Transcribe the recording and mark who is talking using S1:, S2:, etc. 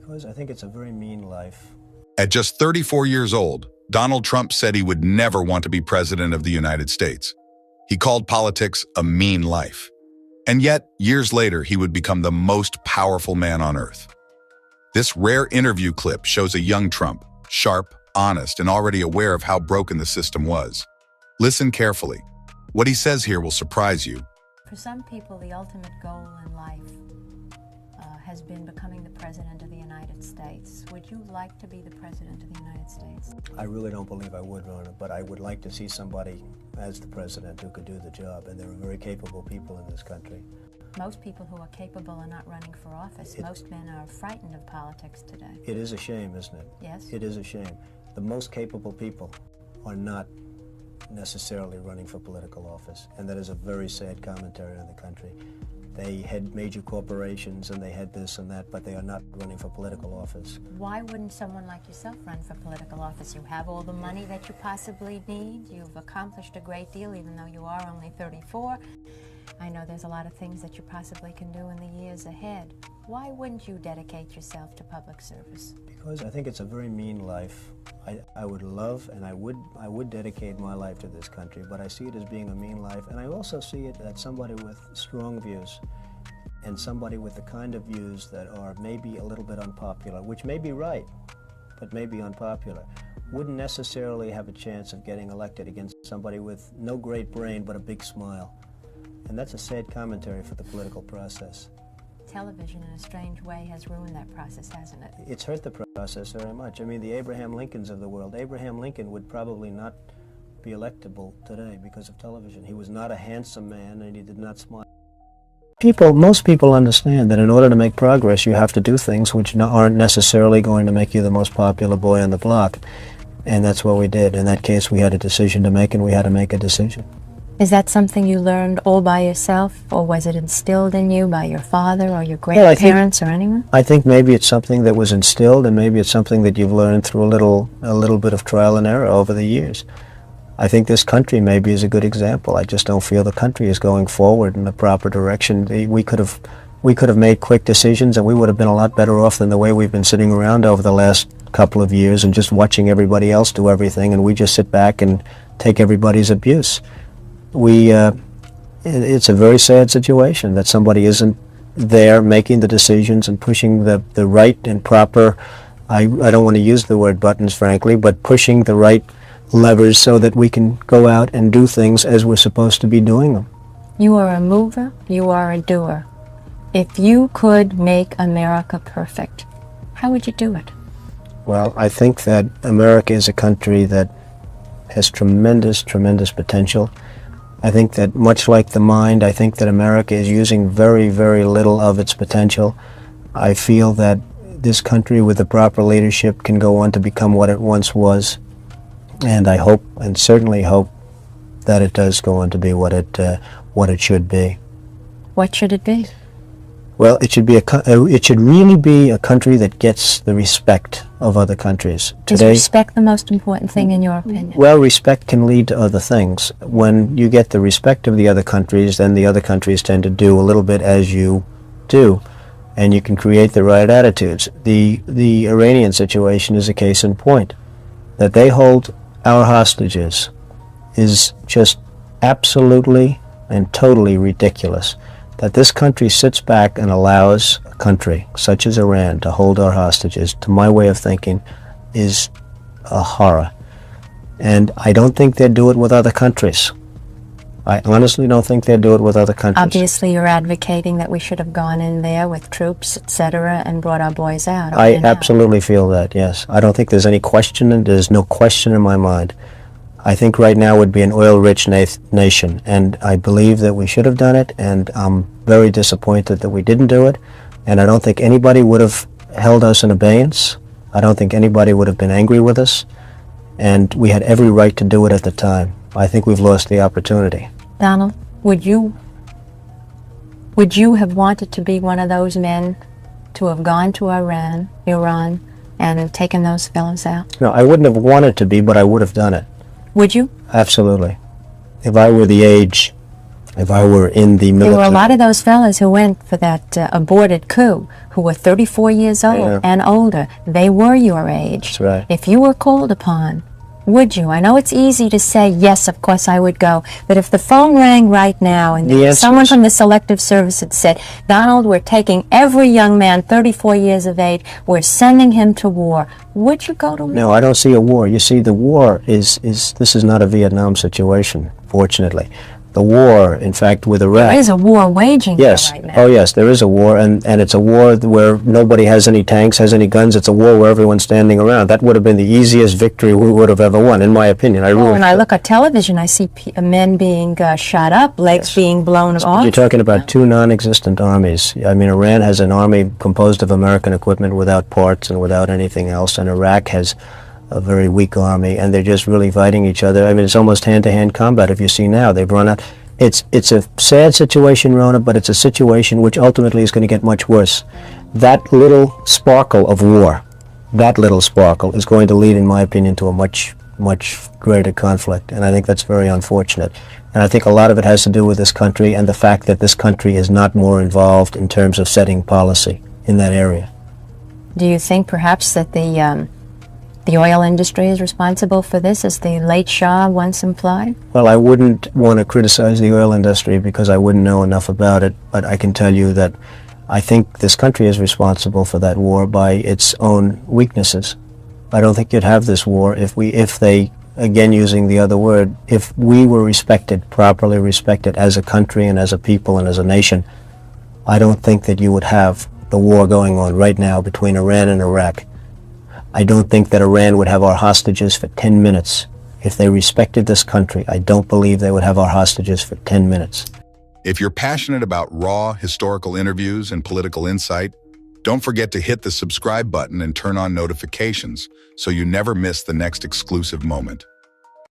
S1: Because I think it's a very mean life.
S2: At just 34 years old, Donald Trump said he would never want to be president of the United States. He called politics a mean life. And yet, years later, he would become the most powerful man on earth. This rare interview clip shows a young Trump, sharp, honest, and already aware of how broken the system was. Listen carefully. What he says here will surprise you.
S3: For some people, the ultimate goal in life has been becoming the President of the United States. Would you like to be the President of the United States?
S1: I really don't believe I would, Rona, but I would like to see somebody as the President who could do the job, and there are very capable people in this country.
S3: Most people who are capable are not running for office. Most men are frightened of politics today.
S1: It is a shame, isn't it?
S3: Yes.
S1: It is a shame. The most capable people are not necessarily running for political office, and that is a very sad commentary on the country. They had major corporations and they had this and that, but they are not running for political office.
S3: Why wouldn't someone like yourself run for political office? You have all the money that you possibly need. You've accomplished a great deal, even though you are only 34. I know there's a lot of things that you possibly can do in the years ahead. Why wouldn't you dedicate yourself to public service?
S1: Because I think it's a very mean life. I would love and I would dedicate my life to this country, but I see it as being a mean life, and I also see it as somebody with strong views and somebody with the kind of views that are maybe a little bit unpopular, which may be right, but may be unpopular, wouldn't necessarily have a chance of getting elected against somebody with no great brain but a big smile. And that's a sad commentary for the political process.
S3: Television, in a strange way, has ruined that process, hasn't it?
S1: It's hurt the process very much. I mean, the Abraham Lincolns of the world. Abraham Lincoln would probably not be electable today because of television. He was not a handsome man, and he did not smile. Most people understand that in order to make progress, you have to do things which aren't necessarily going to make you the most popular boy on the block. And that's what we did. In that case, we had a decision to make, and we had to make a decision.
S3: Is that something you learned all by yourself, or was it instilled in you by your father or your grandparents or anyone?
S1: I think maybe it's something that was instilled, and maybe it's something that you've learned through a little bit of trial and error over the years. I think this country maybe is a good example. I just don't feel the country is going forward in the proper direction. We could have made quick decisions, and we would have been a lot better off than the way we've been sitting around over the last couple of years and just watching everybody else do everything, and we just sit back and take everybody's abuse. It's a very sad situation that somebody isn't there making the decisions and pushing the right and proper, I don't want to use the word buttons, frankly, but pushing the right levers so that we can go out and do things as we're supposed to be doing them.
S3: You are a mover, you are a doer. If you could make America perfect, how would you do it?
S1: Well, I think that America is a country that has tremendous, tremendous potential. I think that much like the mind, I think that America is using very, very little of its potential. I feel that this country with the proper leadership can go on to become what it once was. And I hope, and certainly hope, that it does go on to be what it should be.
S3: What should it be?
S1: Well, it should really be a country that gets the respect of other countries.
S3: Is respect the most important thing in your opinion?
S1: Well, respect can lead to other things. When you get the respect of the other countries, then the other countries tend to do a little bit as you do, and you can create the right attitudes. The Iranian situation is a case in point. That they hold our hostages is just absolutely and totally ridiculous. That this country sits back and allows a country such as Iran to hold our hostages, to my way of thinking, is a horror. And I don't think they'd do it with other countries. I honestly don't think they'd do it with other countries.
S3: Obviously, you're advocating that we should have gone in there with troops, etc., and brought our boys out.
S1: I absolutely feel that, yes. I don't think there's any question, and there's no question in my mind. I think right now would be an oil-rich nation, and I believe that we should have done it, and I'm very disappointed that we didn't do it, and I don't think anybody would have held us in abeyance. I don't think anybody would have been angry with us, and we had every right to do it at the time. I think we've lost the opportunity.
S3: Donald, would you have wanted to be one of those men to have gone to Iran, and taken those fellows out?
S1: No, I wouldn't have wanted to be, but I would have done it.
S3: Would you?
S1: Absolutely. If I were the age If I were in the military.
S3: There were a lot of those fellas who went for that aborted coup who were 34 years old
S1: Yeah.
S3: and older. They were your age.
S1: That's right.
S3: If you were called upon, would you? I know it's easy to say, yes, of course I would go. But if the phone rang right now and
S1: The answer
S3: someone
S1: is-
S3: from the Selective Service had said, Donald, we're taking every young man 34 years of age, we're sending him to war, would you go to war?
S1: No, I don't see a war. You see, the war is this is not a Vietnam situation, fortunately. The war, in fact, with Iraq.
S3: There is a war waging
S1: Yes.
S3: there right now.
S1: Oh, yes, there is a war, and it's a war where nobody has any tanks, has any guns. It's a war where everyone's standing around. That would have been the easiest victory we would have ever won, in my opinion.
S3: When I look at television, I see men being shot up, legs being blown off.
S1: You're talking about two non-existent armies. I mean, Iran has an army composed of American equipment without parts and without anything else, and Iraq has a very weak army, and they're just really fighting each other. I mean, it's almost hand-to-hand combat. If you see now, they've run out. It's a sad situation, Rona, but it's a situation which ultimately is going to get much worse. That little sparkle of war, that little sparkle is going to lead, in my opinion, to a much greater conflict, and I think that's very unfortunate. And I think a lot of it has to do with this country and the fact that this country is not more involved in terms of setting policy in that area.
S3: Do you think perhaps that the oil industry is responsible for this, as the late Shah once implied?
S1: Well, I wouldn't want to criticize the oil industry because I wouldn't know enough about it, but I can tell you that I think this country is responsible for that war by its own weaknesses. I don't think you'd have this war if they, again using the other word, if we were respected, properly respected as a country and as a people and as a nation. I don't think that you would have the war going on right now between Iran and Iraq. I don't think that Iran would have our hostages for 10 minutes. If they respected this country, I don't believe they would have our hostages for 10 minutes.
S2: If you're passionate about raw, historical interviews and political insight, don't forget to hit the subscribe button and turn on notifications so you never miss the next exclusive moment.